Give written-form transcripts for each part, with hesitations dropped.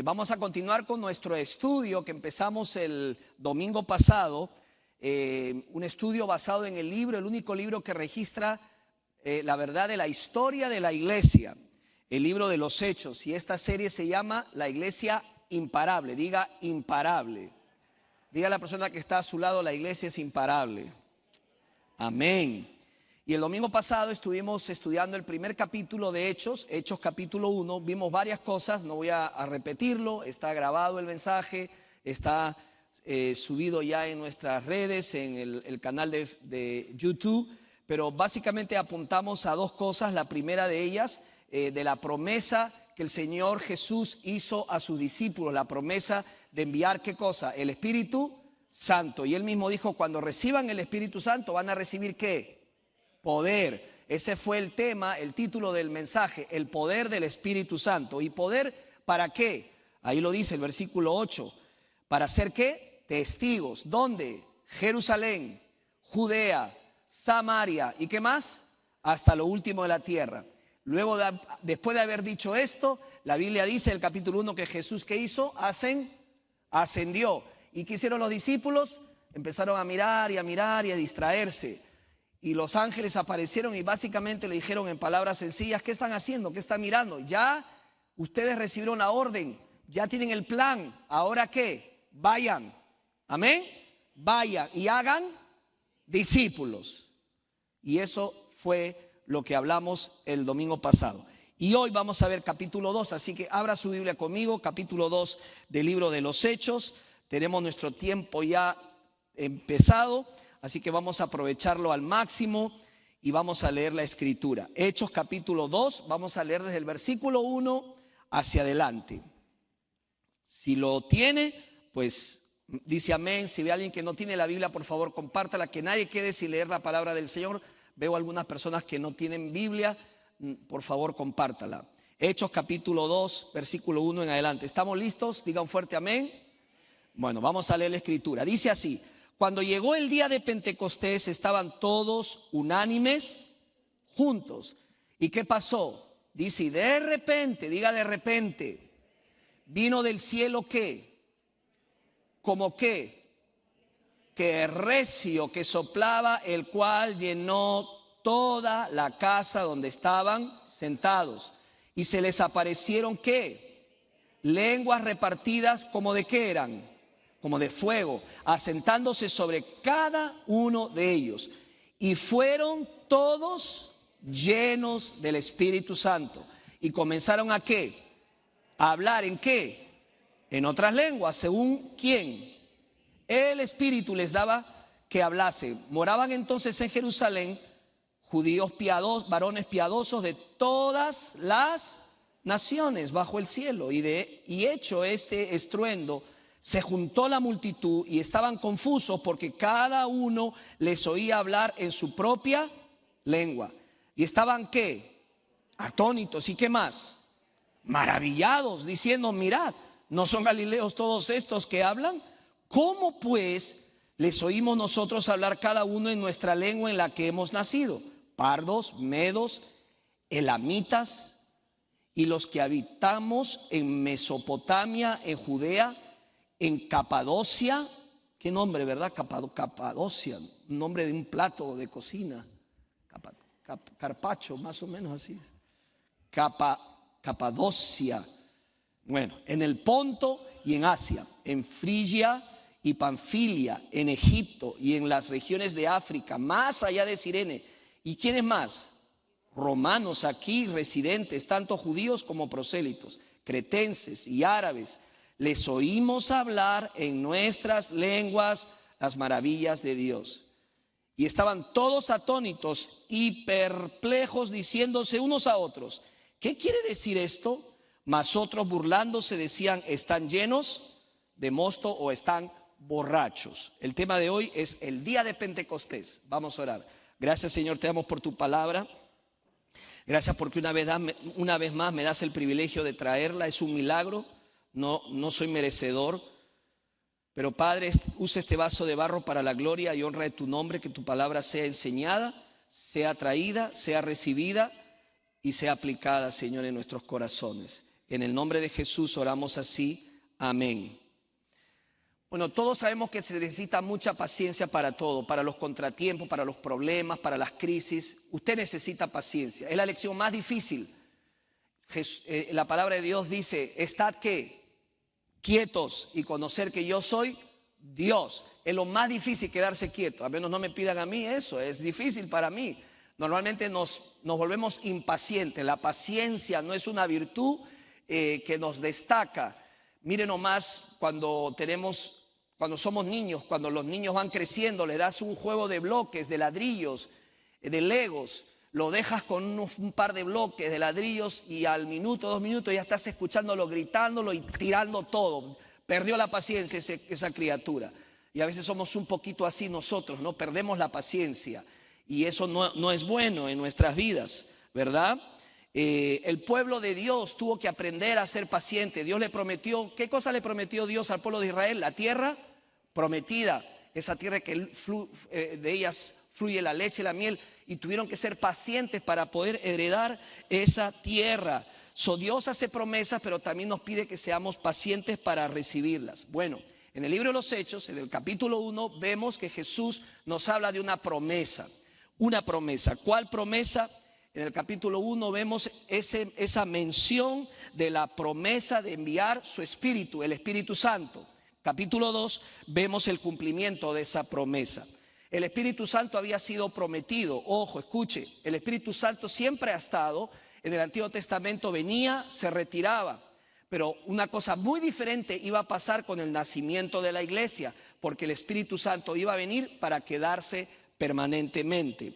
Vamos a continuar con nuestro estudio que empezamos el domingo pasado, un estudio basado en el libro, el único libro que registra la verdad de la historia de la iglesia, el libro de los Hechos, y esta serie se llama La Iglesia Imparable. Diga imparable. Diga a la persona que está a su lado, la iglesia es imparable. Amén. Y el domingo pasado estuvimos estudiando el primer capítulo de Hechos, Hechos capítulo 1. Vimos varias cosas, no voy a repetirlo, está grabado el mensaje, está subido ya en nuestras redes, en el canal de YouTube. Pero básicamente apuntamos a dos cosas. La primera de ellas, de la promesa que el Señor Jesús hizo a sus discípulos, la promesa de enviar ¿qué cosa? El Espíritu Santo. Y Él mismo dijo, cuando reciban el Espíritu Santo van a recibir ¿qué? Poder. Ese fue el tema, el título del mensaje, el poder del Espíritu Santo. ¿Y poder para qué? Ahí lo dice el versículo 8. ¿Para ser qué? Testigos. ¿Dónde? Jerusalén, Judea, Samaria. ¿Y qué más? Hasta lo último de la tierra. Luego, después de haber dicho esto, la Biblia dice en el capítulo 1 que Jesús, ¿qué hizo? Ascendió. ¿Y qué hicieron los discípulos? Empezaron a mirar y a distraerse. Y los ángeles aparecieron y básicamente le dijeron en palabras sencillas, ¿qué están haciendo? ¿Qué están mirando? Ya ustedes recibieron la orden, ya tienen el plan. ¿Ahora qué? Vayan. Amén. Vayan y hagan discípulos. Y eso fue lo que hablamos el domingo pasado. Y hoy vamos a ver capítulo 2, así que abra su Biblia conmigo, capítulo 2 del libro de los Hechos. Tenemos nuestro tiempo ya empezado, así que vamos a aprovecharlo al máximo y vamos a leer la escritura. Hechos capítulo 2, vamos a leer desde el versículo 1 hacia adelante. Si lo tiene, pues dice amén. Si ve a alguien que no tiene la Biblia, por favor compártala, que nadie quede sin leer la palabra del Señor. Veo algunas personas que no tienen Biblia, por favor compártala. Hechos capítulo 2, versículo 1 en adelante. ¿Estamos listos? Digan fuerte amén. Bueno, vamos a leer la escritura. Dice así: cuando llegó el día de Pentecostés, estaban todos unánimes juntos. ¿Y qué pasó? Dice, y de repente, diga de repente, vino del cielo ¿qué? ¿Como qué? Que recio que soplaba, el cual llenó toda la casa donde estaban sentados. Y se les aparecieron ¿qué? Lenguas repartidas como de qué eran, como de fuego, asentándose sobre cada uno de ellos. Y fueron todos llenos del Espíritu Santo. Y comenzaron a ¿qué? A hablar ¿en qué? En otras lenguas, según ¿quién? El Espíritu les daba que hablase. Moraban entonces en Jerusalén judíos piadosos, varones piadosos de todas las naciones bajo el cielo. Y hecho este estruendo, se juntó la multitud y estaban confusos porque cada uno les oía hablar en su propia lengua. Y estaban ¿qué? Atónitos. ¿Y qué más? Maravillados, diciendo, mirad, ¿no son galileos todos estos que hablan? ¿Cómo pues les oímos nosotros hablar cada uno en nuestra lengua en la que hemos nacido? Pardos, medos, elamitas y los que habitamos en Mesopotamia, en Judea, en Capadocia. ¿Qué nombre, verdad? Capadocia, nombre de un plato de cocina. Carpacho, más o menos así. Capadocia. Bueno, en el Ponto y en Asia, en Frigia y Panfilia, en Egipto y en las regiones de África, más allá de Cirene. ¿Y quiénes más? Romanos aquí residentes, tanto judíos como prosélitos, cretenses y árabes. Les oímos hablar en nuestras lenguas las maravillas de Dios. Y estaban todos atónitos y perplejos, diciéndose unos a otros, ¿qué quiere decir esto? Mas otros burlándose decían, ¿están llenos de mosto o están borrachos? El tema de hoy es el día de Pentecostés. Vamos a orar. Gracias, Señor, te damos por tu palabra. Gracias porque una vez más me das el privilegio de traerla. Es un milagro, no soy merecedor. Pero Padre, usa este vaso de barro para la gloria y honra de tu nombre. Que tu palabra sea enseñada, sea traída, sea recibida y sea aplicada, Señor, en nuestros corazones. En el nombre de Jesús oramos así. Amén. Bueno, todos sabemos que se necesita mucha paciencia para todo, para los contratiempos, para los problemas, para las crisis. Usted necesita paciencia. Es la lección más difícil. La palabra de Dios dice, estad ¿qué? Quietos y conocer que yo soy Dios. Es lo más difícil quedarse quieto. A menos no me pidan a mí eso, es difícil para mí. Normalmente nos volvemos impacientes. La paciencia no es una virtud que nos destaca. Miren nomás cuando somos niños, cuando los niños van creciendo, le das un juego de bloques, de ladrillos, de legos, lo dejas con un par de bloques de ladrillos y al minuto, 2 minutos ya estás escuchándolo, gritándolo y tirando todo. Perdió la paciencia esa criatura. Y a veces somos un poquito así nosotros, ¿no? Perdemos la paciencia y eso no es bueno en nuestras vidas, ¿verdad? El pueblo de Dios tuvo que aprender a ser paciente. Dios le prometió, ¿qué cosa le prometió Dios al pueblo de Israel? La tierra prometida, esa tierra que de ellas fluye la leche y la miel, y tuvieron que ser pacientes para poder heredar esa tierra. Dios hace promesas, pero también nos pide que seamos pacientes para recibirlas. Bueno, en el libro de los Hechos, en el capítulo 1, vemos que Jesús nos habla de una promesa. Una promesa. ¿Cuál promesa? En el capítulo 1 vemos esa mención de la promesa de enviar su Espíritu, el Espíritu Santo. Capítulo 2 vemos el cumplimiento de esa promesa. El Espíritu Santo había sido prometido. Ojo, escuche, el Espíritu Santo siempre ha estado. En el Antiguo Testamento venía, se retiraba. Pero una cosa muy diferente iba a pasar con el nacimiento de la iglesia, porque el Espíritu Santo iba a venir para quedarse permanentemente.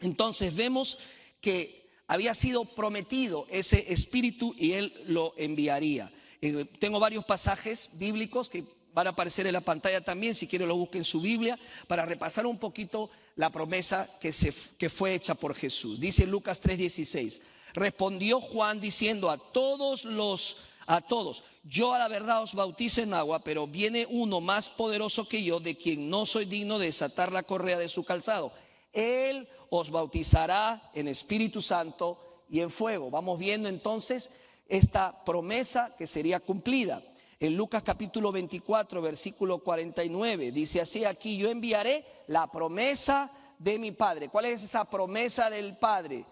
Entonces vemos que había sido prometido ese Espíritu y Él lo enviaría. Tengo varios pasajes bíblicos que van a aparecer en la pantalla también, si quieren lo busquen en su Biblia, para repasar un poquito la promesa que fue hecha por Jesús. Dice Lucas 3:16, respondió Juan diciendo a todos, yo a la verdad os bautizo en agua, pero viene uno más poderoso que yo, de quien no soy digno de desatar la correa de su calzado. Él os bautizará en Espíritu Santo y en fuego. Vamos viendo entonces esta promesa que sería cumplida. En Lucas capítulo 24, versículo 49, dice así: aquí yo enviaré la promesa de mi Padre. ¿Cuál es esa promesa del Padre?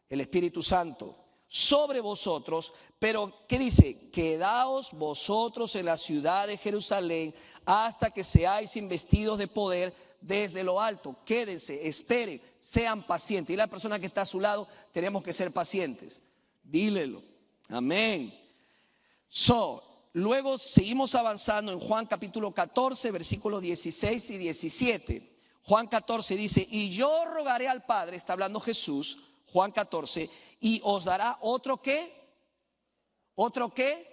El Espíritu Santo sobre vosotros. Pero ¿qué dice? Quedaos vosotros en la ciudad de Jerusalén hasta que seáis investidos de poder desde lo alto. Quédense, esperen, sean pacientes. Y la persona que está a su lado, tenemos que ser pacientes. Dílelo. Amén. Luego seguimos avanzando en Juan capítulo 14, versículos 16 y 17. Juan 14 dice: y yo rogaré al Padre, está hablando Jesús, Juan 14, y os dará otro ¿qué? ¿Otro qué?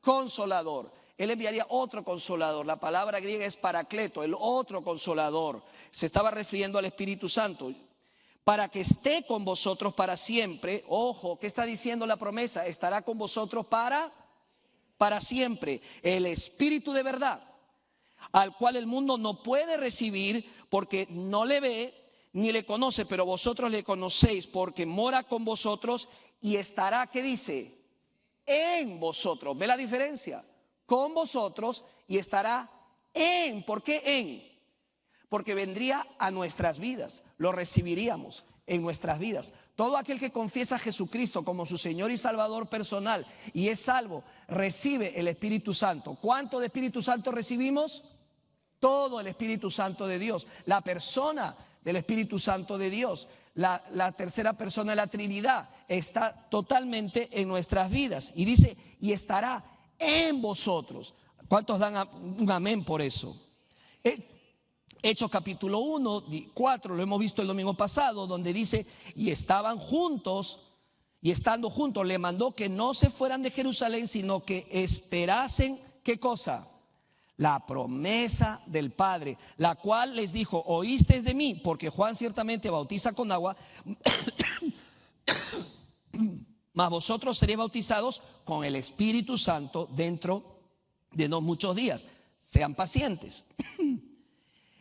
Consolador. Él enviaría otro consolador. La palabra griega es paracleto, el otro consolador. Se estaba refiriendo al Espíritu Santo. Para que esté con vosotros para siempre. Ojo, ¿qué está diciendo la promesa? Estará con vosotros para siempre. El Espíritu de verdad, al cual el mundo no puede recibir porque no le ve ni le conoce, pero vosotros le conocéis porque mora con vosotros y estará, ¿qué dice? En vosotros. ¿Ve la diferencia? Con vosotros y estará en. ¿Por qué en? Porque vendría a nuestras vidas, lo recibiríamos en nuestras vidas. Todo aquel que confiesa a Jesucristo como su Señor y Salvador personal y es salvo, recibe el Espíritu Santo. ¿Cuánto de Espíritu Santo recibimos? Todo el Espíritu Santo de Dios, la persona del Espíritu Santo de Dios, la tercera persona de la Trinidad está totalmente en nuestras vidas. Y dice, y estará en vosotros. ¿Cuántos dan un amén por eso? Hechos capítulo 1, 4, lo hemos visto el domingo pasado, donde dice, y estaban juntos, y estando juntos, le mandó que no se fueran de Jerusalén, sino que esperasen, ¿qué cosa? La promesa del Padre, la cual les dijo, oísteis de mí, porque Juan ciertamente bautiza con agua, mas vosotros seréis bautizados con el Espíritu Santo dentro de no muchos días. Sean pacientes.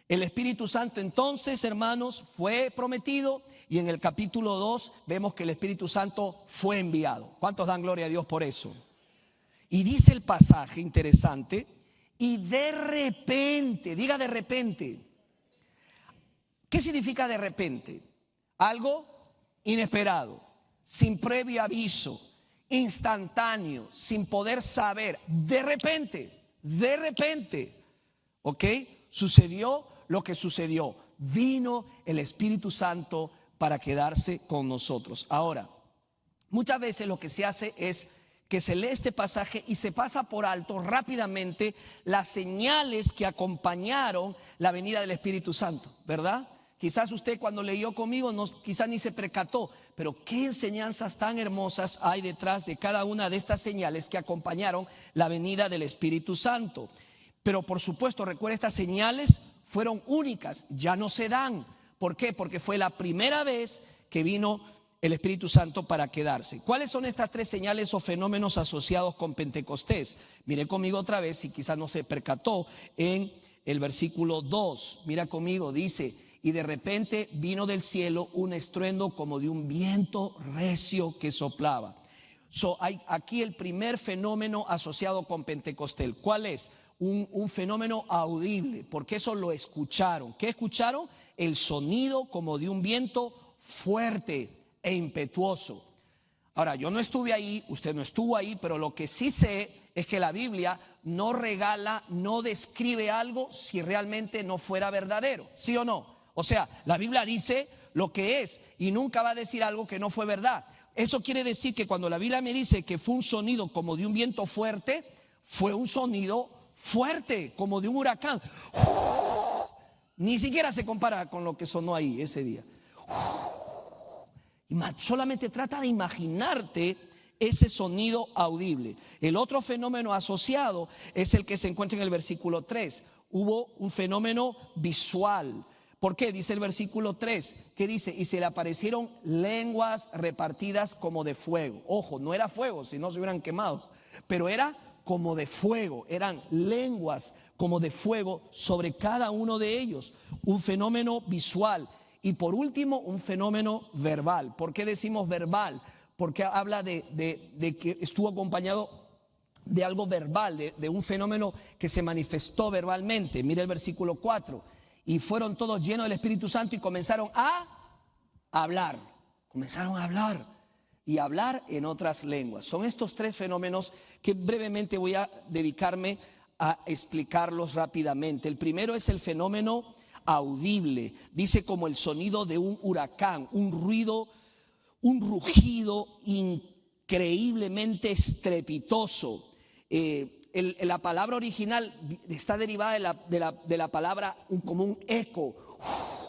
El Espíritu Santo entonces, hermanos, fue prometido y en el capítulo 2 vemos que el Espíritu Santo fue enviado. ¿Cuántos dan gloria a Dios por eso? Y dice el pasaje interesante, y de repente, diga de repente. ¿Qué significa de repente? Algo inesperado, sin previo aviso, instantáneo, sin poder saber. De repente, ¿ok? Sucedió lo que sucedió. Vino el Espíritu Santo para quedarse con nosotros. Ahora, muchas veces lo que se hace es que se lee este pasaje y se pasa por alto rápidamente las señales que acompañaron la venida del Espíritu Santo, ¿verdad? Quizás usted cuando leyó conmigo quizás ni se percató, pero qué enseñanzas tan hermosas hay detrás de cada una de estas señales que acompañaron la venida del Espíritu Santo. Pero por supuesto, recuerda, estas señales fueron únicas, ya no se dan. ¿Por qué? Porque fue la primera vez que vino el Espíritu Santo para quedarse. ¿Cuáles son estas tres señales o fenómenos asociados con Pentecostés? Mire conmigo otra vez, si quizás no se percató, en el versículo 2. Mira conmigo, dice: y de repente vino del cielo un estruendo como de un viento recio que soplaba. Hay aquí el primer fenómeno asociado con Pentecostés. ¿Cuál es? Un fenómeno audible, porque eso lo escucharon. ¿Qué escucharon? El sonido como de un viento fuerte e impetuoso. Ahora, yo no estuve ahí, usted no estuvo ahí, pero lo que sí sé es que la Biblia no regala, no describe algo si realmente no fuera verdadero, ¿sí o no? O sea, la Biblia dice lo que es y nunca va a decir algo que no fue verdad. Eso quiere decir que cuando la Biblia me dice que fue un sonido como de un viento fuerte, fue un sonido fuerte, como de un huracán. Ni siquiera se compara con lo que sonó ahí ese día. Solamente trata de imaginarte ese sonido audible. El otro fenómeno asociado es el que se encuentra en el versículo 3. Hubo un fenómeno visual. ¿Por qué? Dice el versículo 3, ¿qué dice? Y se le aparecieron lenguas repartidas como de fuego. Ojo, no era fuego, si no se hubieran quemado, pero era como de fuego, eran lenguas como de fuego sobre cada uno de ellos. Un fenómeno visual. Y por último, un fenómeno verbal. ¿Por qué decimos verbal? Porque habla de que estuvo acompañado de algo verbal, de un fenómeno que se manifestó verbalmente. Mira el versículo 4. Y fueron todos llenos del Espíritu Santo y comenzaron a hablar. Comenzaron a hablar y hablar en otras lenguas. Son estos tres fenómenos que brevemente voy a dedicarme a explicarlos rápidamente. El primero es el fenómeno audible. Dice como el sonido de un huracán, un ruido, un rugido increíblemente estrepitoso. La palabra original está derivada de la palabra como un eco,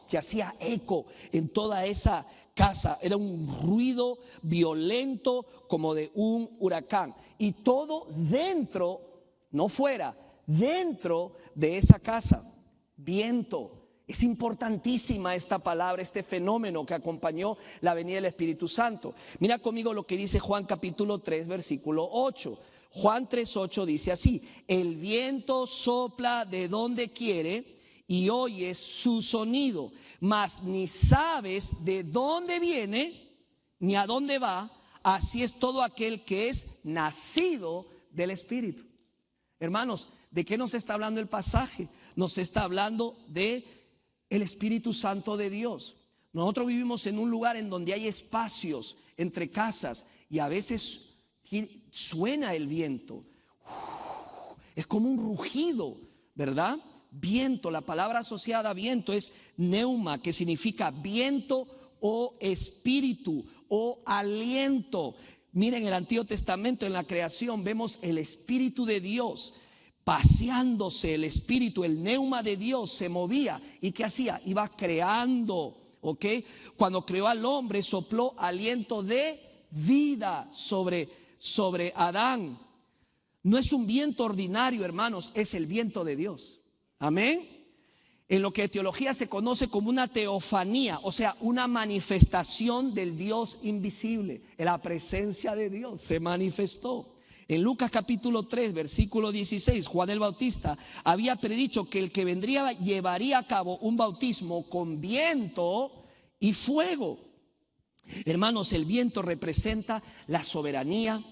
que hacía eco en toda esa casa. Era un ruido violento como de un huracán. Y todo dentro, no fuera, dentro de esa casa. Viento. Es importantísima esta palabra, este fenómeno que acompañó la venida del Espíritu Santo. Mira conmigo lo que dice Juan capítulo 3, versículo 8. Juan 3:8 dice así: el viento sopla de donde quiere y oyes su sonido, mas ni sabes de dónde viene ni a dónde va. Así es todo aquel que es nacido del Espíritu. Hermanos, ¿de qué nos está hablando el pasaje? Nos está hablando de el Espíritu Santo de Dios. Nosotros vivimos en un lugar en donde hay espacios entre casas y a veces suena el viento. Es como un rugido, ¿verdad? Viento, la palabra asociada a viento es neuma, que significa viento o espíritu o aliento. Miren, en el Antiguo Testamento, en la creación, vemos el Espíritu de Dios paseándose. El Espíritu, el neuma de Dios se movía. ¿Y qué hacía? Iba creando, ¿ok? Cuando creó al hombre, sopló aliento de vida sobre Adán. No es un viento ordinario, hermanos, es el viento de Dios. Amén. En lo que en teología se conoce como una teofanía, o sea, una manifestación del Dios invisible. La presencia de Dios se manifestó. En Lucas capítulo 3, versículo 16, Juan el Bautista había predicho que el que vendría llevaría a cabo un bautismo con viento y fuego. Hermanos, el viento representa la soberanía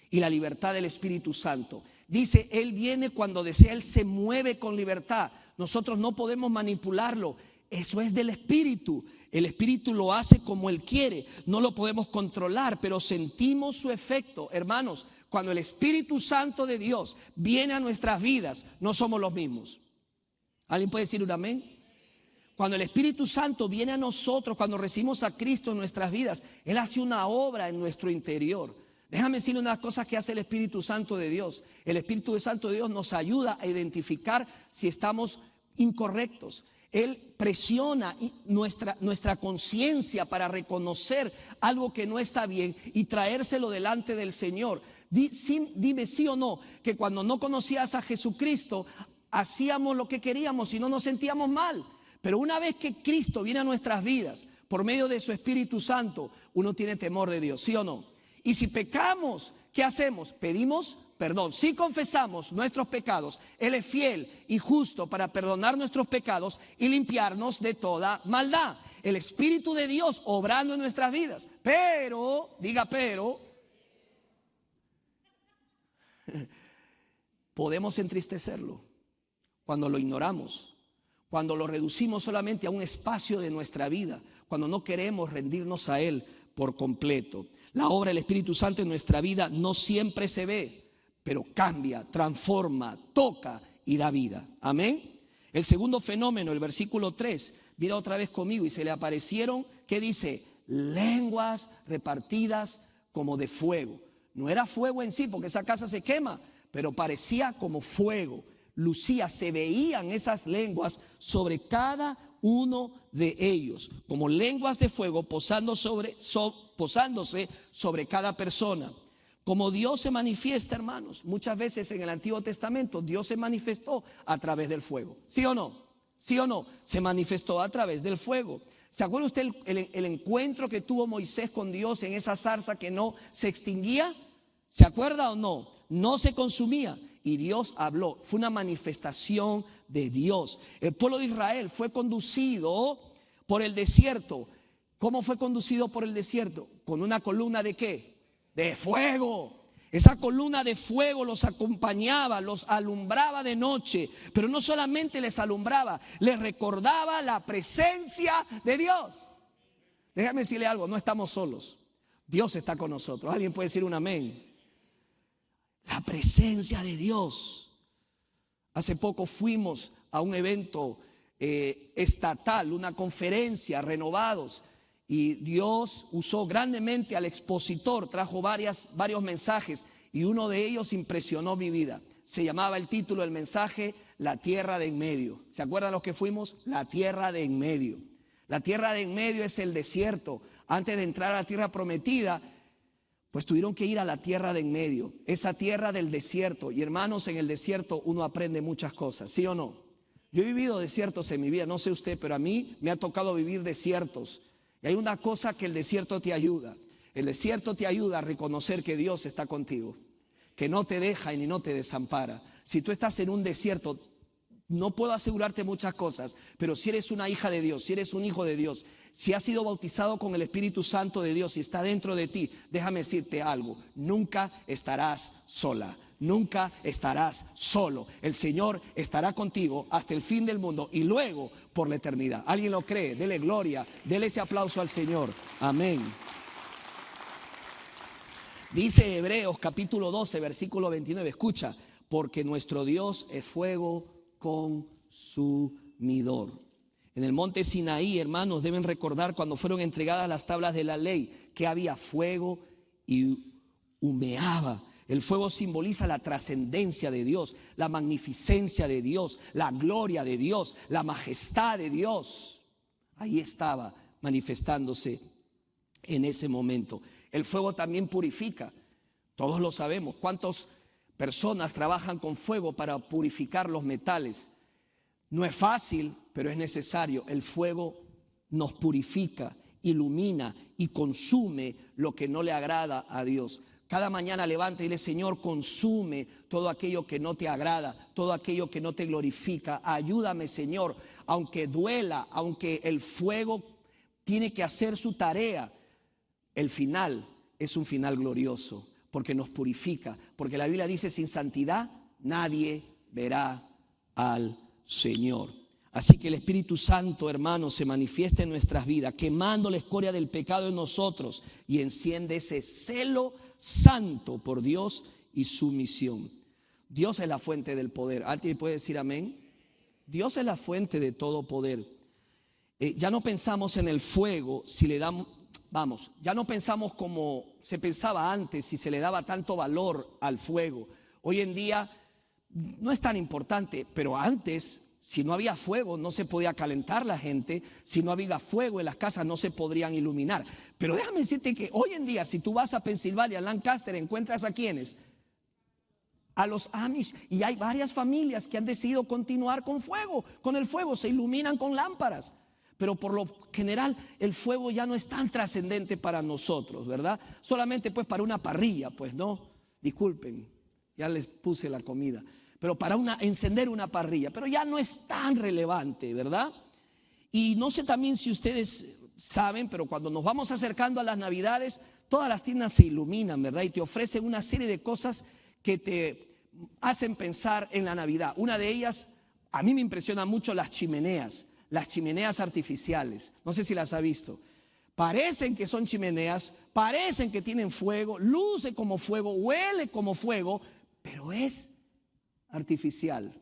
y la libertad del Espíritu Santo. Dice, Él viene cuando desea, Él se mueve con libertad. Nosotros no podemos manipularlo. Eso es del Espíritu. El Espíritu lo hace como Él quiere. No lo podemos controlar, pero sentimos su efecto. Hermanos, cuando el Espíritu Santo de Dios viene a nuestras vidas, no somos los mismos. ¿Alguien puede decir un amén? Cuando el Espíritu Santo viene a nosotros, cuando recibimos a Cristo en nuestras vidas, Él hace una obra en nuestro interior. Déjame decirle una de las cosas que hace el Espíritu Santo de Dios. El Espíritu Santo de Dios nos ayuda a identificar si estamos incorrectos. Él presiona nuestra conciencia para reconocer algo que no está bien y traérselo delante del Señor. Dime sí o no, que cuando no conocías a Jesucristo, hacíamos lo que queríamos y no nos sentíamos mal. Pero una vez que Cristo viene a nuestras vidas por medio de su Espíritu Santo, uno tiene temor de Dios, ¿sí o no? Y si pecamos, ¿qué hacemos? Pedimos perdón. Si confesamos nuestros pecados, Él es fiel y justo para perdonar nuestros pecados y limpiarnos de toda maldad. El Espíritu de Dios obrando en nuestras vidas. Pero, diga pero, podemos entristecerlo cuando lo ignoramos, cuando lo reducimos solamente a un espacio de nuestra vida, cuando no queremos rendirnos a Él por completo. La obra del Espíritu Santo en nuestra vida no siempre se ve, pero cambia, transforma, toca y da vida. Amén. El segundo fenómeno, el versículo 3, mira otra vez conmigo, y se le aparecieron, ¿qué dice? Lenguas repartidas como de fuego. No era fuego en sí, porque esa casa se quema, pero parecía como fuego. Lucía, se veían esas lenguas sobre cada uno de ellos, como lenguas de fuego posándose sobre cada persona. Como Dios se manifiesta, hermanos, muchas veces en el Antiguo Testamento Dios se manifestó a través del fuego. ¿Sí o no? ¿Sí o no? Se manifestó a través del fuego. ¿Se acuerda usted el encuentro que tuvo Moisés con Dios en esa zarza que no se extinguía? ¿Se acuerda o no? No se consumía. Y Dios habló, fue una manifestación de Dios. El pueblo de Israel fue conducido por el desierto. ¿Cómo fue conducido por el desierto? Con una columna de ¿qué? De fuego. Esa columna de fuego los acompañaba, los alumbraba de noche. Pero no solamente les alumbraba, les recordaba la presencia de Dios. Déjame decirle algo, no estamos solos. Dios está con nosotros. ¿Alguien puede decir un amén? La presencia de Dios. Hace poco fuimos a un evento estatal, una conferencia, Renovados, y Dios usó grandemente al expositor, trajo varios mensajes, y uno de ellos impresionó mi vida. Se llamaba el título del mensaje, La tierra de en medio. ¿Se acuerdan los que fuimos? La tierra de en medio. La tierra de en medio es el desierto. Antes de entrar a la tierra prometida, pues tuvieron que ir a la tierra de en medio, esa tierra del desierto. Y hermanos, en el desierto uno aprende muchas cosas, ¿sí o no? Yo he vivido desiertos en mi vida, no sé usted, pero a mí me ha tocado vivir desiertos. Y hay una cosa que el desierto te ayuda. El desierto te ayuda a reconocer que Dios está contigo, que no te deja y ni no te desampara. Si tú estás en un desierto, no puedo asegurarte muchas cosas, pero si eres una hija de Dios, si eres un hijo de Dios, si has sido bautizado con el Espíritu Santo de Dios y está dentro de ti, déjame decirte algo, nunca estarás sola, nunca estarás solo. El Señor estará contigo hasta el fin del mundo y luego por la eternidad. ¿Alguien lo cree? Dele gloria, dele ese aplauso al Señor. Amén. Dice Hebreos capítulo 12, versículo 29, escucha, porque nuestro Dios es fuego consumidor. En el monte Sinaí, hermanos, deben recordar cuando fueron entregadas las tablas de la ley, que había fuego y humeaba. El fuego simboliza la trascendencia de Dios, la magnificencia de Dios, la gloria de Dios, la majestad de Dios. Ahí estaba manifestándose en ese momento. El fuego también purifica, todos lo sabemos. ¿Cuántas personas trabajan con fuego para purificar los metales? No es fácil, pero es necesario. El fuego nos purifica, ilumina y consume lo que no le agrada a Dios. Cada mañana levanta y dile: Señor, consume todo aquello que no te agrada, todo aquello que no te glorifica. Ayúdame, Señor, aunque duela, aunque el fuego tiene que hacer su tarea. el final es un final glorioso, porque nos purifica, porque la Biblia dice: sin santidad nadie verá al Señor. Así que el Espíritu Santo, hermanos, se manifiesta en nuestras vidas, quemando la escoria del pecado en nosotros, y enciende ese celo santo por Dios y su misión. Dios es la fuente del poder. ¿Alguien puede decir amén? Dios es la fuente de todo poder. Ya no pensamos en el fuego si le damos, ya no pensamos como se pensaba antes, si se le daba tanto valor al fuego. Hoy en día no es tan importante, pero antes, si no había fuego, no se podía calentar la gente. Si no había fuego en las casas, no se podrían iluminar. Pero déjame decirte que hoy en día, si tú vas a Pensilvania, Lancaster, encuentras a quienes, a los Amish, y hay varias familias que han decidido continuar con fuego, con el fuego, se iluminan con lámparas. Pero por lo general el fuego ya no es tan trascendente para nosotros, ¿verdad? Solamente pues para una parrilla, pues no, disculpen, ya les puse la comida, pero para encender una parrilla, pero ya no es tan relevante, ¿verdad? Y no sé también si ustedes saben, pero cuando nos vamos acercando a las Navidades, todas las tiendas se iluminan, ¿verdad? Y te ofrecen una serie de cosas que te hacen pensar en la Navidad. Una de ellas, a mí me impresiona mucho las chimeneas artificiales. No sé si las ha visto. Parecen que son chimeneas, parecen que tienen fuego, luce como fuego, huele como fuego, pero es artificial,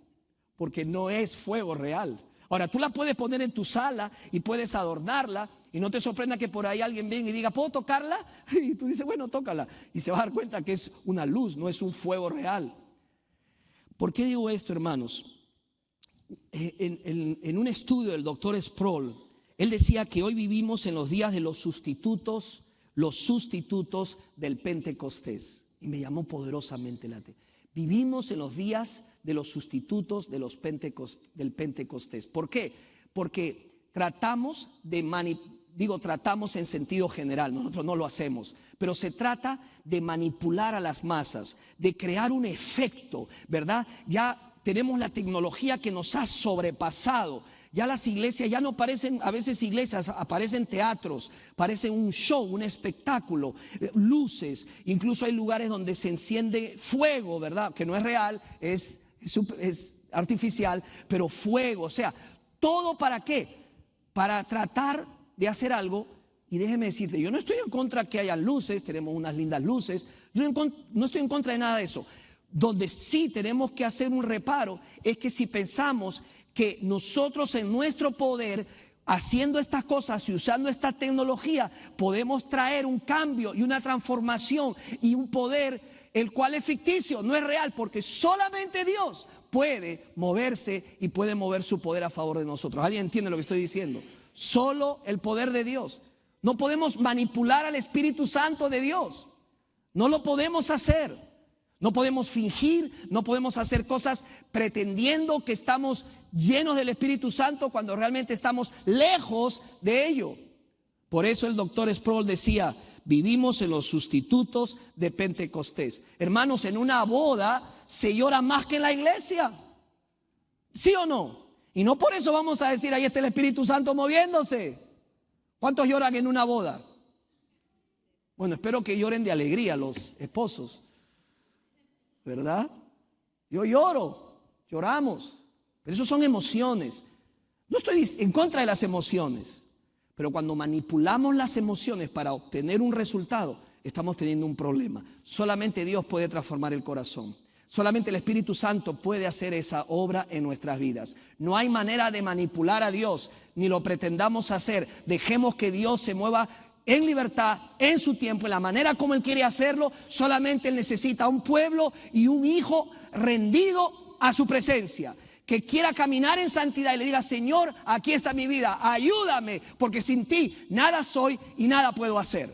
porque no es fuego real. Ahora, tú la puedes poner en tu sala y puedes adornarla, y no te sorprenda que por ahí alguien venga y diga: ¿puedo tocarla? Y tú dices: bueno, tócala. Y se va a dar cuenta que es una luz, no es un fuego real. ¿Por qué digo esto, hermanos? En un estudio del doctor Sproul, él decía que hoy vivimos en los días de los sustitutos del Pentecostés. Y me llamó poderosamente la atención. Vivimos en los días de los sustitutos del Pentecostés. ¿Por qué? Porque tratamos en sentido general, nosotros no lo hacemos, pero se trata de manipular a las masas, de crear un efecto, ¿verdad? Ya tenemos la tecnología que nos ha sobrepasado. Ya las iglesias ya no parecen a veces iglesias, aparecen teatros, parecen un show, un espectáculo, luces. Incluso hay lugares donde se enciende fuego, ¿verdad? Que no es real, es artificial, pero fuego. O sea, ¿todo para qué? Para tratar de hacer algo. Y déjeme decirte, yo no estoy en contra que haya luces, tenemos unas lindas luces, yo no estoy en contra de nada de eso. Donde sí tenemos que hacer un reparo es que si pensamos que nosotros en nuestro poder, haciendo estas cosas y usando esta tecnología, podemos traer un cambio y una transformación y un poder, el cual es ficticio, no es real, porque solamente Dios puede moverse y puede mover su poder a favor de nosotros. ¿Alguien entiende lo que estoy diciendo? Solo el poder de Dios. No podemos manipular al Espíritu Santo de Dios. No lo podemos hacer. No podemos fingir, no podemos hacer cosas pretendiendo que estamos llenos del Espíritu Santo cuando realmente estamos lejos de ello. Por eso el doctor Sproul decía: vivimos en los sustitutos de Pentecostés. Hermanos, en una boda se llora más que en la iglesia. ¿Sí o no? Y no por eso vamos a decir: ahí está el Espíritu Santo moviéndose. ¿Cuántos lloran en una boda? Bueno, espero que lloren de alegría los esposos, ¿verdad? Yo lloramos, pero eso son emociones. No estoy en contra de las emociones, pero cuando manipulamos las emociones para obtener un resultado, estamos teniendo un problema. Solamente Dios puede transformar el corazón. Solamente el Espíritu Santo puede hacer esa obra en nuestras vidas. No hay manera de manipular a Dios, ni lo pretendamos hacer. Dejemos que Dios se mueva en libertad, en su tiempo, en la manera como Él quiere hacerlo. Solamente Él necesita un pueblo y un hijo rendido a su presencia, que quiera caminar en santidad y le diga: Señor, aquí está mi vida, ayúdame, porque sin ti nada soy y nada puedo hacer.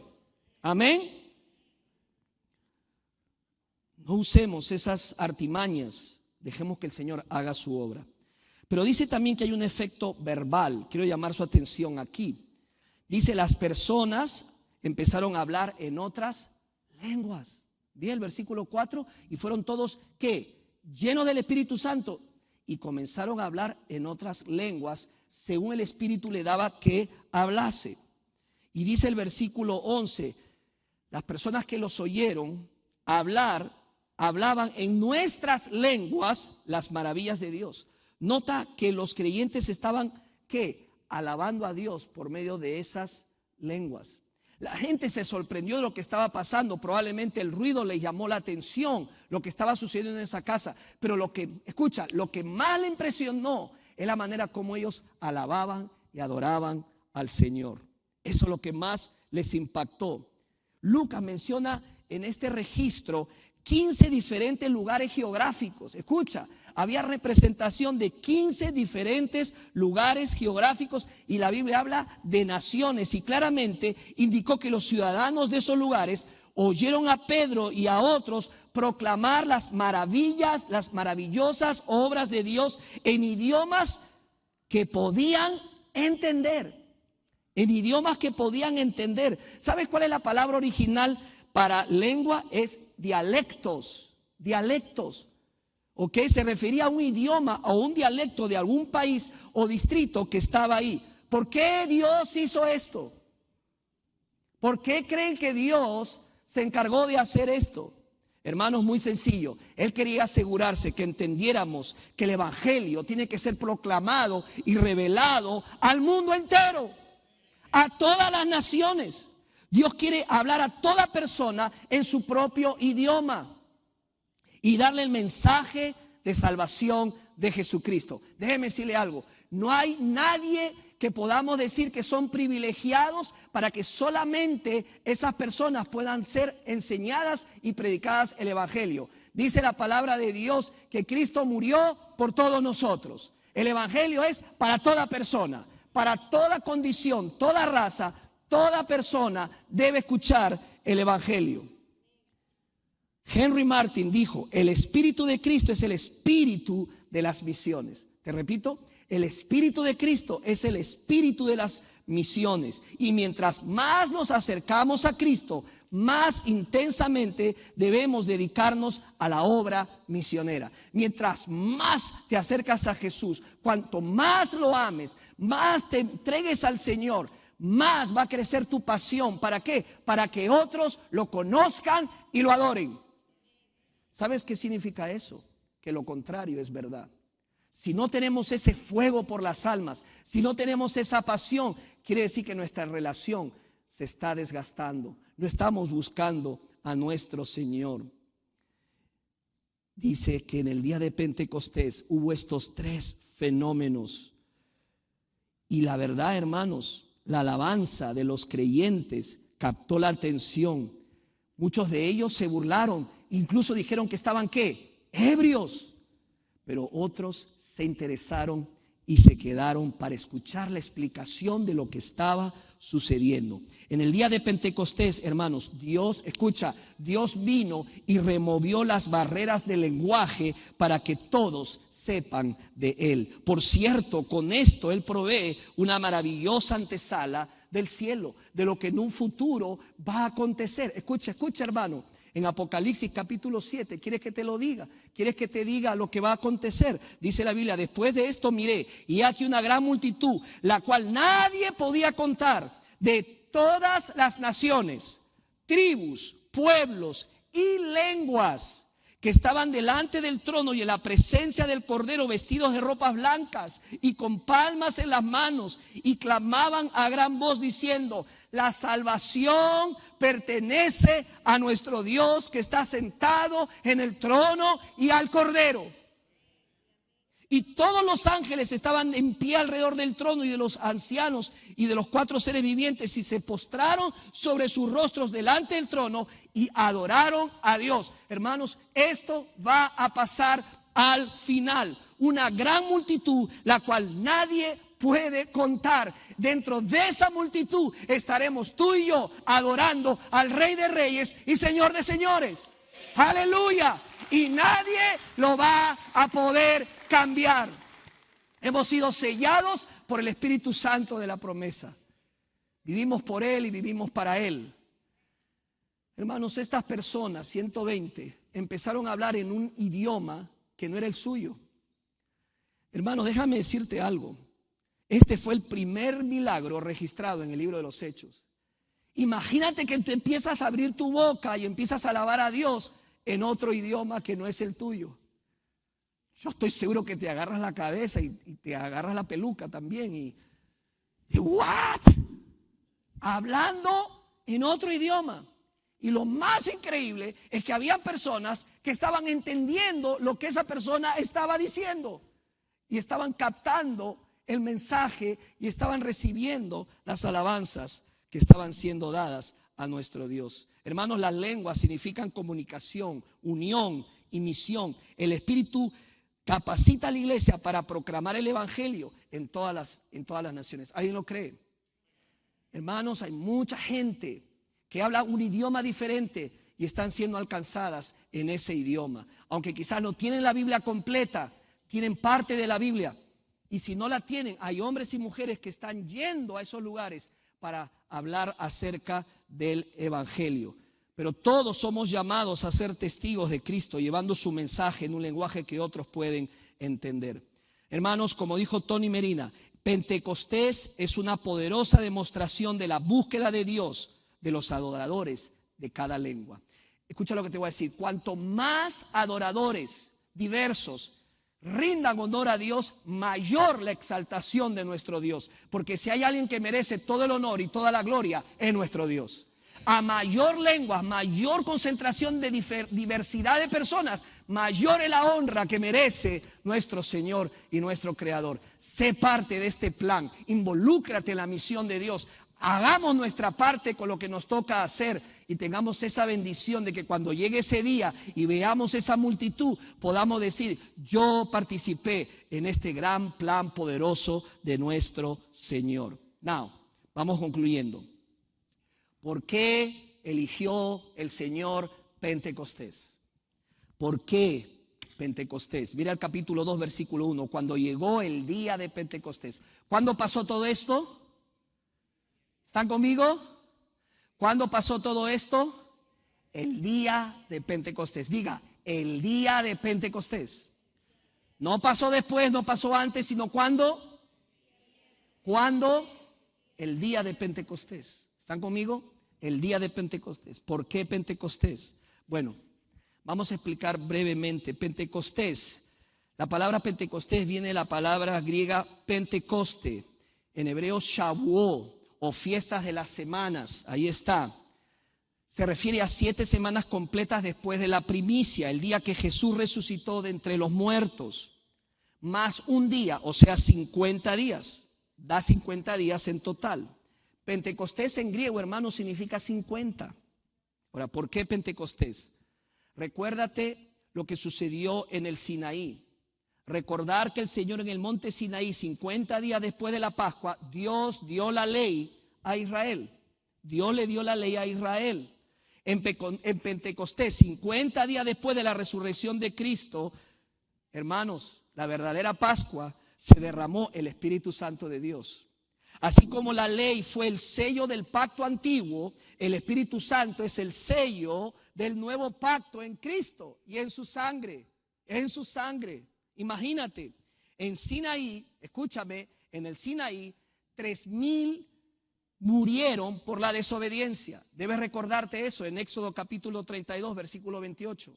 Amén. No usemos esas artimañas, dejemos que el Señor haga su obra. Pero dice también que hay un efecto verbal. Quiero llamar su atención aquí. Dice: las personas empezaron a hablar en otras lenguas. Dice el versículo 4: y fueron todos, ¿qué? Llenos del Espíritu Santo, y comenzaron a hablar en otras lenguas según el Espíritu le daba que hablase. Y dice el versículo 11: las personas que los oyeron hablar, hablaban en nuestras lenguas las maravillas de Dios. Nota que los creyentes estaban, ¿qué? Alabando a Dios por medio de esas lenguas. La gente se sorprendió de lo que estaba pasando. Probablemente el ruido les llamó la atención, lo que estaba sucediendo en esa casa. Pero lo que más le impresionó es la manera como ellos alababan y adoraban al Señor. Eso es lo que más les impactó. Lucas menciona en este registro 15 diferentes lugares geográficos. Escucha, había representación de 15 diferentes lugares geográficos y la Biblia habla de naciones y claramente indicó que los ciudadanos de esos lugares oyeron a Pedro y a otros proclamar las maravillas, las maravillosas obras de Dios en idiomas que podían entender. En idiomas que podían entender. ¿Sabes cuál es la palabra original para lengua? Es dialectos. Dialectos. ¿Ok? Se refería a un idioma o un dialecto de algún país o distrito que estaba ahí. ¿Por qué Dios hizo esto? ¿Por qué creen que Dios se encargó de hacer esto? Hermanos, muy sencillo. Él quería asegurarse que entendiéramos que el evangelio tiene que ser proclamado y revelado al mundo entero, a todas las naciones. Dios quiere hablar a toda persona en su propio idioma y darle el mensaje de salvación de Jesucristo. Déjeme decirle algo. No hay nadie que podamos decir que son privilegiados para que solamente esas personas puedan ser enseñadas y predicadas el evangelio. Dice la palabra de Dios que Cristo murió por todos nosotros. El evangelio es para toda persona, para toda condición, toda raza, toda persona debe escuchar el evangelio. Henry Martin dijo: el espíritu de Cristo es el espíritu de las misiones. Te repito, el espíritu de Cristo es el espíritu de las misiones. Y mientras más nos acercamos a Cristo, más intensamente debemos dedicarnos a la obra misionera. Mientras más te acercas a Jesús, cuanto más lo ames, más te entregues al Señor, más va a crecer tu pasión. ¿Para qué? Para que otros lo conozcan y lo adoren. ¿Sabes qué significa eso? Que lo contrario es verdad. Si no tenemos ese fuego por las almas, si no tenemos esa pasión, quiere decir que nuestra relación se está desgastando. No estamos buscando a nuestro Señor. Dice que en el día de Pentecostés hubo estos 3 fenómenos. Y la verdad, hermanos, la alabanza de los creyentes captó la atención. Muchos de ellos se burlaron, incluso dijeron que estaban ¿qué? Ebrios. Pero otros se interesaron y se quedaron para escuchar la explicación de lo que estaba sucediendo. En el día de Pentecostés, hermanos, Dios vino y removió las barreras del lenguaje para que todos sepan de Él. Por cierto, con esto Él provee una maravillosa antesala del cielo, de lo que en un futuro va a acontecer. Escucha, hermano. En Apocalipsis capítulo 7, ¿quieres que te lo diga? ¿Quieres que te diga lo que va a acontecer? Dice la Biblia: después de esto miré, y aquí una gran multitud, la cual nadie podía contar, de todas las naciones, tribus, pueblos y lenguas, que estaban delante del trono y en la presencia del Cordero, vestidos de ropas blancas y con palmas en las manos, y clamaban a gran voz diciendo: la salvación pertenece a nuestro Dios que está sentado en el trono y al Cordero. Y todos los ángeles estaban en pie alrededor del trono y de los ancianos y de los 4 seres vivientes, y se postraron sobre sus rostros delante del trono y adoraron a Dios. Hermanos, esto va a pasar al final. Una gran multitud, la cual nadie puede contar. Dentro de esa multitud estaremos tú y yo adorando al Rey de Reyes y Señor de Señores. Aleluya. Y nadie lo va a poder cambiar. Hemos sido sellados por el Espíritu Santo de la promesa. Vivimos por Él y vivimos para Él. Hermanos, estas personas, 120, empezaron a hablar en un idioma que no era el suyo. Hermanos, déjame decirte algo. Este fue el primer milagro registrado en el libro de los Hechos. Imagínate que tú empiezas a abrir tu boca y empiezas a alabar a Dios en otro idioma que no es el tuyo. Yo estoy seguro que te agarras la cabeza y te agarras la peluca también. Y ¿what? Hablando en otro idioma. Y lo más increíble es que había personas que estaban entendiendo lo que esa persona estaba diciendo. Y estaban captando el mensaje y estaban recibiendo las alabanzas que estaban siendo dadas a nuestro Dios. Hermanos, las lenguas significan comunicación, unión y misión. El Espíritu capacita a la iglesia para proclamar el evangelio en todas las naciones. ¿Alguien lo cree? Hermanos, hay mucha gente que habla un idioma diferente y están siendo alcanzadas en ese idioma. Aunque quizás no tienen la Biblia completa, tienen parte de la Biblia. Y si no la tienen, hay hombres y mujeres que están yendo a esos lugares para hablar acerca del evangelio. Pero todos somos llamados a ser testigos de Cristo, llevando su mensaje en un lenguaje que otros pueden entender. Hermanos, como dijo Tony Merina, Pentecostés es una poderosa demostración de la búsqueda de Dios, de los adoradores de cada lengua. Escucha lo que te voy a decir. Cuanto más adoradores diversos rindan honor a Dios, mayor la exaltación de nuestro Dios. Porque si hay alguien que merece todo el honor y toda la gloria, es nuestro Dios. A mayor lengua, mayor concentración de diversidad de personas, mayor es la honra que merece nuestro Señor y nuestro Creador. Sé parte de este plan, involúcrate en la misión de Dios. Hagamos nuestra parte con lo que nos toca hacer y tengamos esa bendición de que cuando llegue ese día y veamos esa multitud, podamos decir: yo participé en este gran plan poderoso de nuestro Señor. Now, vamos concluyendo. ¿Por qué eligió el Señor Pentecostés? ¿Por qué Pentecostés? Mira el capítulo 2, versículo 1. Cuando llegó el día de Pentecostés. ¿Cuándo pasó todo esto? ¿Están conmigo? ¿Cuándo pasó todo esto? El día de Pentecostés. Diga, el día de Pentecostés. No pasó después, no pasó antes, sino ¿cuándo? ¿Cuándo? El día de Pentecostés. ¿Están conmigo? El día de Pentecostés. ¿Por qué Pentecostés? Bueno, vamos a explicar brevemente. Pentecostés, la palabra Pentecostés viene de la palabra griega Pentecoste, en hebreo Shavuot, o fiestas de las semanas. Ahí está. Se refiere a 7 semanas completas después de la primicia, el día que Jesús resucitó de entre los muertos, más un día, o sea 50 días. Da 50 días en total. Pentecostés en griego, hermano, significa 50. Ahora, ¿por qué Pentecostés? Recuérdate lo que sucedió en el Sinaí. Recordar que el Señor en el monte Sinaí, 50 días después de la Pascua, Dios dio la ley a Israel. Dios le dio la ley a Israel. En Pentecostés, 50 días después de la resurrección de Cristo, hermanos, la verdadera Pascua, se derramó el Espíritu Santo de Dios. Así como la ley fue el sello del pacto antiguo, el Espíritu Santo es el sello del nuevo pacto en Cristo y en su sangre. En su sangre. Imagínate, en Sinaí, escúchame, en el Sinaí, 3,000 murieron por la desobediencia. Debes recordarte eso en Éxodo capítulo 32, versículo 28.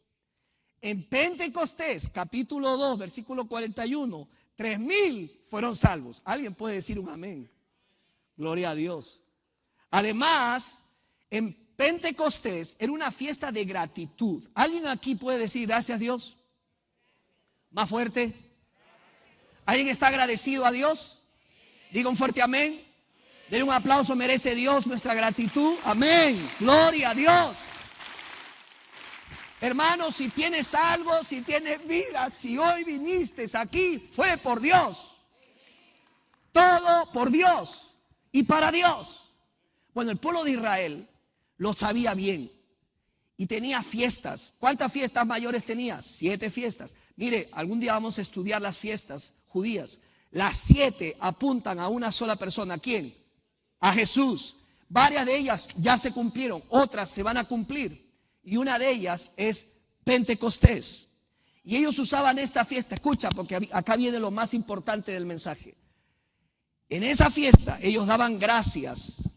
En Pentecostés, capítulo 2, versículo 41, 3,000 fueron salvos. ¿Alguien puede decir un amén? Gloria a Dios. Además, en Pentecostés era una fiesta de gratitud. ¿Alguien aquí puede decir gracias a Dios? Más fuerte. ¿Alguien está agradecido a Dios? Diga un fuerte amén. Denle un aplauso, merece Dios nuestra gratitud. Amén. Gloria a Dios. Hermano, si tienes algo, si tienes vida, si hoy viniste aquí, fue por Dios. Todo por Dios y para Dios. Bueno, el pueblo de Israel lo sabía bien y tenía fiestas. ¿Cuántas fiestas mayores tenía? 7 fiestas. Mire, algún día vamos a estudiar las fiestas judías. Las 7 apuntan a una sola persona. ¿A quién? A Jesús. Varias de ellas ya se cumplieron, otras se van a cumplir. Y una de ellas es Pentecostés. Y ellos usaban esta fiesta, escucha, porque acá viene lo más importante del mensaje. En esa fiesta ellos daban gracias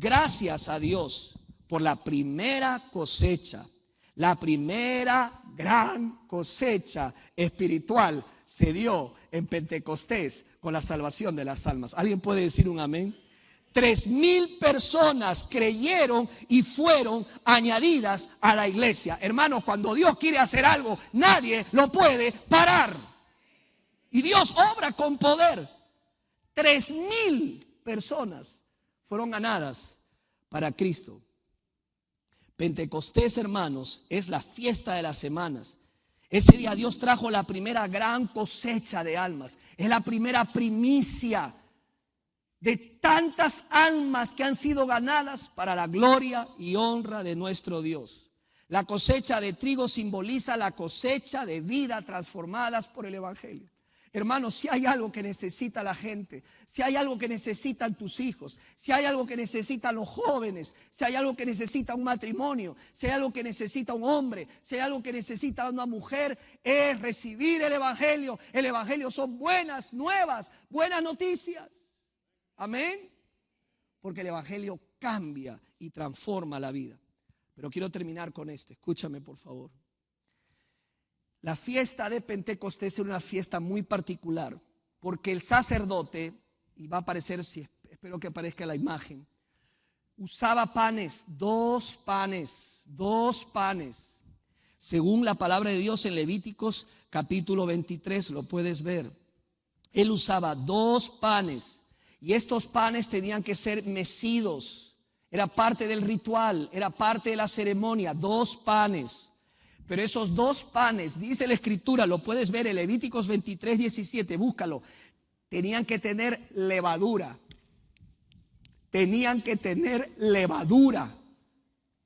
gracias a Dios por la primera cosecha. La primera gran cosecha espiritual se dio en Pentecostés con la salvación de las almas. ¿Alguien puede decir un amén? 3,000 personas creyeron y fueron añadidas a la iglesia. Hermanos, cuando Dios quiere hacer algo, nadie lo puede parar. Y Dios obra con poder. 3,000 personas fueron ganadas para Cristo. Pentecostés, hermanos, es la fiesta de las semanas. Ese día Dios trajo la primera gran cosecha de almas. Es la primera primicia de tantas almas que han sido ganadas para la gloria y honra de nuestro Dios. La cosecha de trigo simboliza la cosecha de vida transformadas por el evangelio. Hermanos, si hay algo que necesita la gente, si hay algo que necesitan tus hijos, si hay algo que necesitan los jóvenes, si hay algo que necesita un matrimonio, si hay algo que necesita un hombre, si hay algo que necesita una mujer, es recibir el evangelio. El evangelio son buenas nuevas, buenas noticias. Amén. Porque el evangelio cambia y transforma la vida. Pero quiero terminar con esto. Escúchame, por favor. La fiesta de Pentecostés es una fiesta muy particular, porque el sacerdote, y va a aparecer, espero que aparezca la imagen, usaba panes, dos panes. Según la palabra de Dios en Levíticos capítulo 23, lo puedes ver. Él usaba 2 panes, y estos panes tenían que ser mecidos. Era parte del ritual, era parte de la ceremonia, 2 panes. Pero esos 2 panes, dice la escritura, lo puedes ver en Levíticos 23, 17, búscalo. Tenían que tener levadura. Tenían que tener levadura.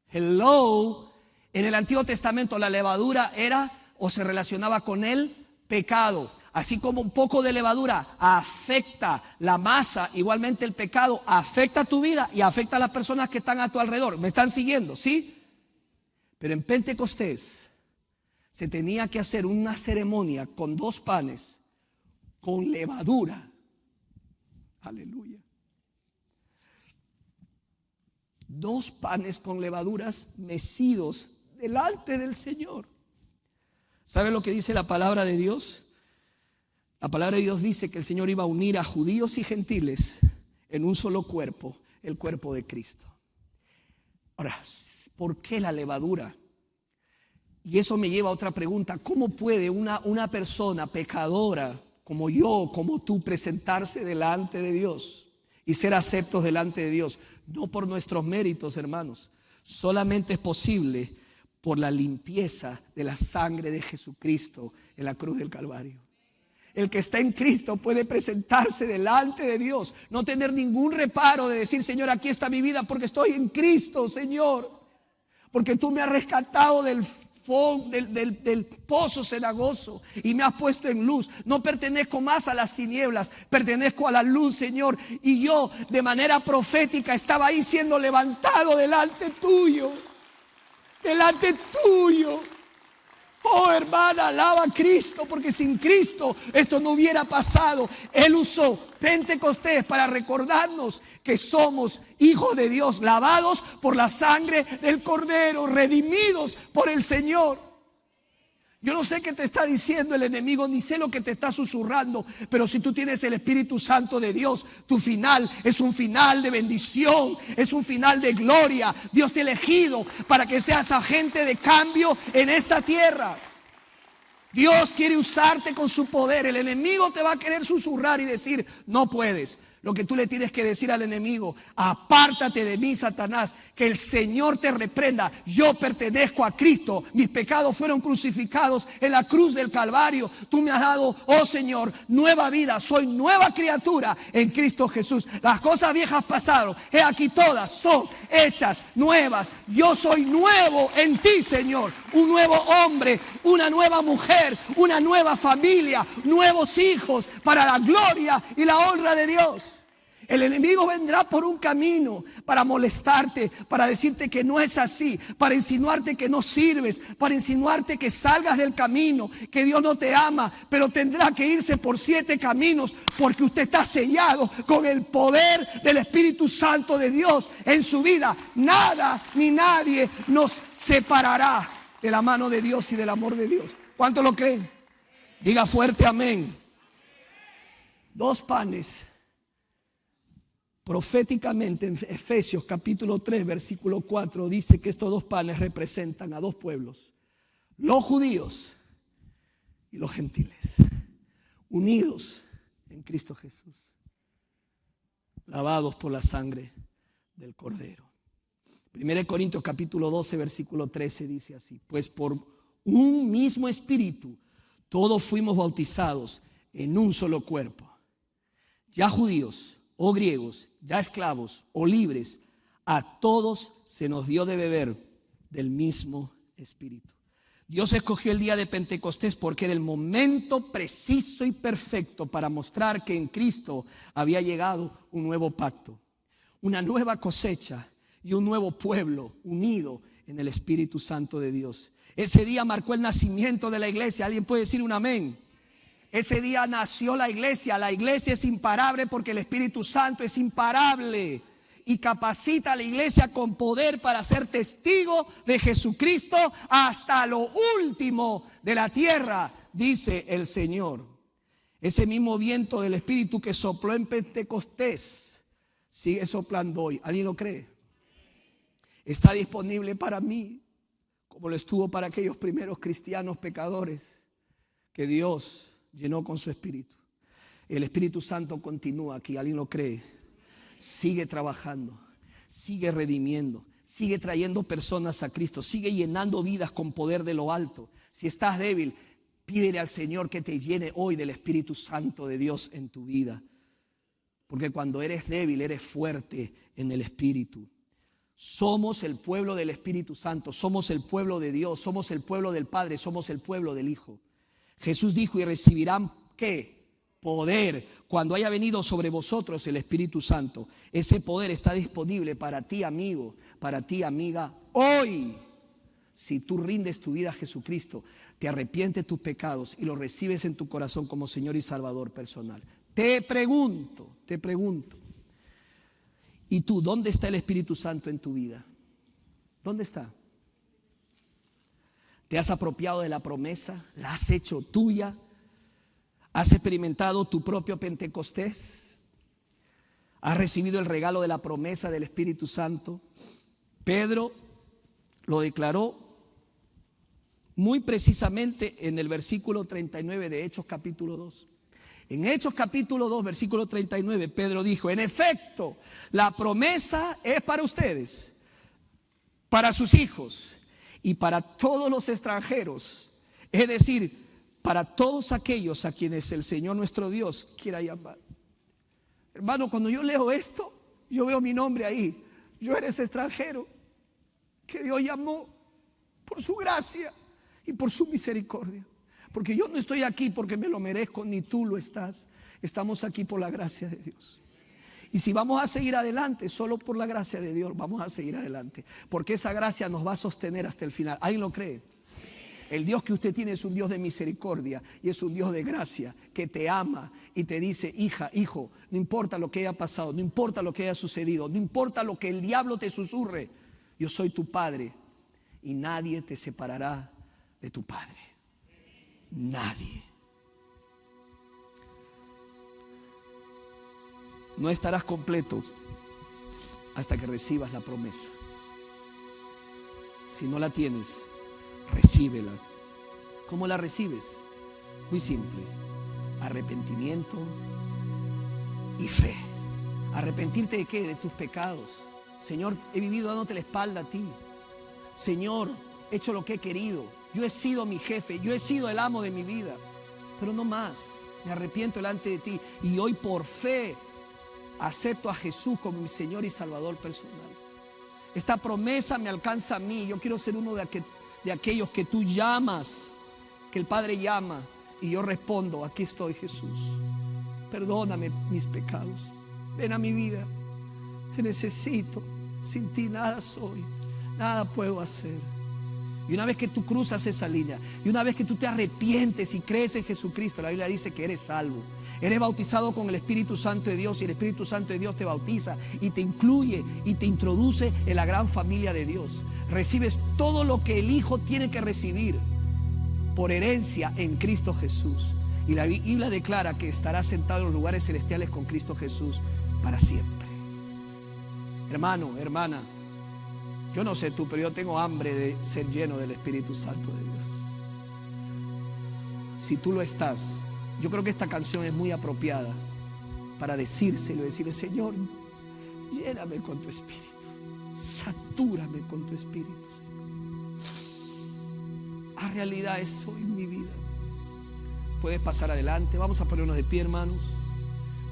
Hello. En el Antiguo Testamento la levadura era o se relacionaba con el pecado. Así como un poco de levadura afecta la masa, igualmente el pecado afecta tu vida y afecta a las personas que están a tu alrededor. ¿Me están siguiendo? ¿Sí? Pero en Pentecostés se tenía que hacer una ceremonia con 2 panes, con levadura. Aleluya. 2 panes con levaduras mecidos delante del Señor. ¿Sabe lo que dice la palabra de Dios? La palabra de Dios dice que el Señor iba a unir a judíos y gentiles en un solo cuerpo, el cuerpo de Cristo. Ahora, ¿por qué la levadura? Y eso me lleva a otra pregunta. ¿Cómo puede una persona pecadora como yo, como tú, presentarse delante de Dios y ser aceptos delante de Dios? No por nuestros méritos, hermanos. Solamente es posible por la limpieza de la sangre de Jesucristo en la cruz del Calvario. El que está en Cristo puede presentarse delante de Dios, no tener ningún reparo de decir: Señor, aquí está mi vida porque estoy en Cristo, Señor. Porque tú me has rescatado del pozo cenagoso y me has puesto en luz. No pertenezco más a las tinieblas, pertenezco a la luz, Señor. Y yo de manera profética estaba ahí siendo levantado delante tuyo. Delante tuyo. Oh, hermana, alaba a Cristo, porque sin Cristo esto no hubiera pasado. Él usó Pentecostés para recordarnos que somos hijos de Dios, lavados por la sangre del Cordero, redimidos por el Señor. Yo no sé qué te está diciendo el enemigo, ni sé lo que te está susurrando, pero si tú tienes el Espíritu Santo de Dios, tu final es un final de bendición, es un final de gloria. Dios te ha elegido para que seas agente de cambio en esta tierra. Dios quiere usarte con su poder. El enemigo te va a querer susurrar y decir: no puedes. Lo que tú le tienes que decir al enemigo: apártate de mí, Satanás, que el Señor te reprenda. Yo pertenezco a Cristo, mis pecados fueron crucificados en la cruz del Calvario. Tú me has dado, oh Señor, nueva vida. Soy nueva criatura en Cristo Jesús. Las cosas viejas pasaron, he aquí todas son hechas nuevas. Yo soy nuevo en ti, Señor. Un nuevo hombre, una nueva mujer, una nueva familia, nuevos hijos, para la gloria y la honra de Dios. El enemigo vendrá por un camino para molestarte, para decirte que no es así, para insinuarte que no sirves, para insinuarte que salgas del camino, que Dios no te ama, pero tendrá que irse por 7 caminos porque usted está sellado con el poder del Espíritu Santo de Dios en su vida. Nada ni nadie nos separará de la mano de Dios y del amor de Dios. ¿Cuánto lo creen? Diga fuerte amén. 2 panes. Proféticamente en Efesios capítulo 3 versículo 4 dice que estos 2 panes representan a 2 pueblos, los judíos y los gentiles, unidos en Cristo Jesús, lavados por la sangre del Cordero. 1 Corintios capítulo 12 versículo 13 dice así: pues por un mismo espíritu todos fuimos bautizados en un solo cuerpo, ya judíos o griegos, ya esclavos o libres, a todos se nos dio de beber del mismo espíritu. Dios escogió el día de Pentecostés porque era el momento preciso y perfecto para mostrar que en Cristo había llegado un nuevo pacto, una nueva cosecha y un nuevo pueblo unido en el Espíritu Santo de Dios. Ese día marcó el nacimiento de la iglesia. ¿Alguien puede decir un amén? Ese día nació la iglesia. La iglesia es imparable porque el Espíritu Santo es imparable y capacita a la iglesia con poder para ser testigo de Jesucristo hasta lo último de la tierra, dice el Señor. Ese mismo viento del Espíritu que sopló en Pentecostés sigue soplando hoy. ¿Alguien lo cree? Está disponible para mí, como lo estuvo para aquellos primeros cristianos pecadores que Dios llenó con su Espíritu. El Espíritu Santo continúa aquí. ¿Alguien lo cree? Sigue trabajando, sigue redimiendo, sigue trayendo personas a Cristo, sigue llenando vidas con poder de lo alto. Si estás débil, pídele al Señor que te llene hoy del Espíritu Santo de Dios en tu vida. Porque cuando eres débil, eres fuerte en el Espíritu. Somos el pueblo del Espíritu Santo, somos el pueblo de Dios, somos el pueblo del Padre, somos el pueblo del Hijo. Jesús dijo: y recibirán ¿qué? Poder cuando haya venido sobre vosotros el Espíritu Santo. Ese poder está disponible para ti, amigo, para ti, amiga, hoy. Si tú rindes tu vida a Jesucristo, te arrepientes de tus pecados y lo recibes en tu corazón como Señor y Salvador personal. Te pregunto, ¿y tú dónde está el Espíritu Santo en tu vida? ¿Dónde está? ¿Te has apropiado de la promesa? ¿La has hecho tuya? ¿Has experimentado tu propio Pentecostés? ¿Has recibido el regalo de la promesa del Espíritu Santo? Pedro lo declaró muy precisamente en el versículo 39 de Hechos capítulo 2. En Hechos capítulo 2, versículo 39, Pedro dijo: en efecto, la promesa es para ustedes, para sus hijos y para todos los extranjeros, es decir, para todos aquellos a quienes el Señor nuestro Dios quiera llamar. Hermano, cuando yo leo esto, yo veo mi nombre ahí. Yo era ese extranjero que Dios llamó por su gracia y por su misericordia. Porque yo no estoy aquí porque me lo merezco, ni tú lo estás. Estamos aquí por la gracia de Dios. Y si vamos a seguir adelante, solo por la gracia de Dios vamos a seguir adelante. Porque esa gracia nos va a sostener hasta el final. ¿Alguien lo cree? El Dios que usted tiene es un Dios de misericordia y es un Dios de gracia que te ama y te dice: hija, hijo, no importa lo que haya pasado, no importa lo que haya sucedido, no importa lo que el diablo te susurre, yo soy tu padre y nadie te separará de tu padre. Nadie. No estarás completo hasta que recibas la promesa. Si no la tienes, recíbela. ¿Cómo la recibes? Muy simple: arrepentimiento y fe. ¿Arrepentirte de qué? De tus pecados. Señor, he vivido dándote la espalda a ti. Señor, he hecho lo que he querido. Yo he sido mi jefe, yo he sido el amo de mi vida, pero no más. Me arrepiento delante de ti y hoy por fe acepto a Jesús como mi Señor y Salvador personal. Esta promesa me alcanza a mí. Yo quiero ser uno de aquellos que tú llamas, que el Padre llama, y yo respondo: aquí estoy, Jesús. Perdóname mis pecados. ven a mi vida. Te necesito. Sin ti nada soy, nada puedo hacer. Y una vez que tú cruzas esa línea, y una vez que tú te arrepientes y crees en Jesucristo, la Biblia dice que eres salvo. Eres bautizado con el Espíritu Santo de Dios, y el Espíritu Santo de Dios te bautiza y te incluye y te introduce en la gran familia de Dios. Recibes todo lo que el Hijo tiene que recibir por herencia en Cristo Jesús. Y la Biblia declara que estarás sentado en los lugares celestiales con Cristo Jesús para siempre. Hermano, hermana, yo no sé tú, pero yo tengo hambre de ser lleno del Espíritu Santo de Dios. Si tú lo estás, yo creo que esta canción es muy apropiada para decirle, Señor, lléname con tu Espíritu, satúrame con tu Espíritu, Señor. Haz realidad eso en mi vida. Puedes pasar adelante, vamos a ponernos de pie, hermanos.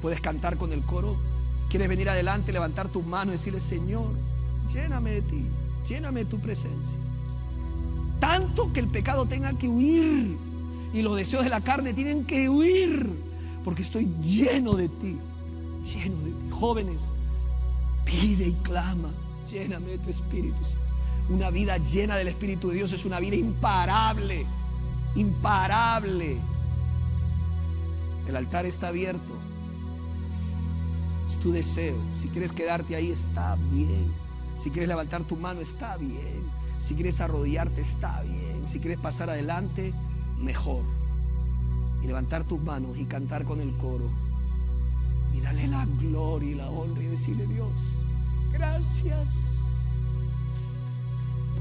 Puedes cantar con el coro. Quieres venir adelante, levantar tus manos y decirle, Señor, lléname de ti, lléname de tu presencia. Tanto que el pecado tenga que huir y los deseos de la carne tienen que huir, porque estoy lleno de ti, lleno de ti. Jóvenes, pide y clama, lléname de tu Espíritu. Una vida llena del Espíritu de Dios es una vida imparable, imparable. El altar está abierto. Es tu deseo. Si quieres quedarte ahí, está bien. Si quieres levantar tu mano, está bien. Si quieres arrodillarte, está bien. Si quieres pasar adelante, mejor. Y levantar tus manos y cantar con el coro y darle la gloria y la honra y decirle, Dios, gracias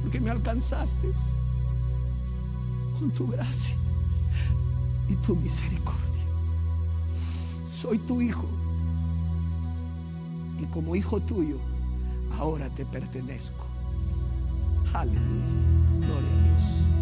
porque me alcanzaste con tu gracia y tu misericordia. Soy tu hijo. Y como hijo tuyo, ahora te pertenezco. Aleluya. Gloria a Dios.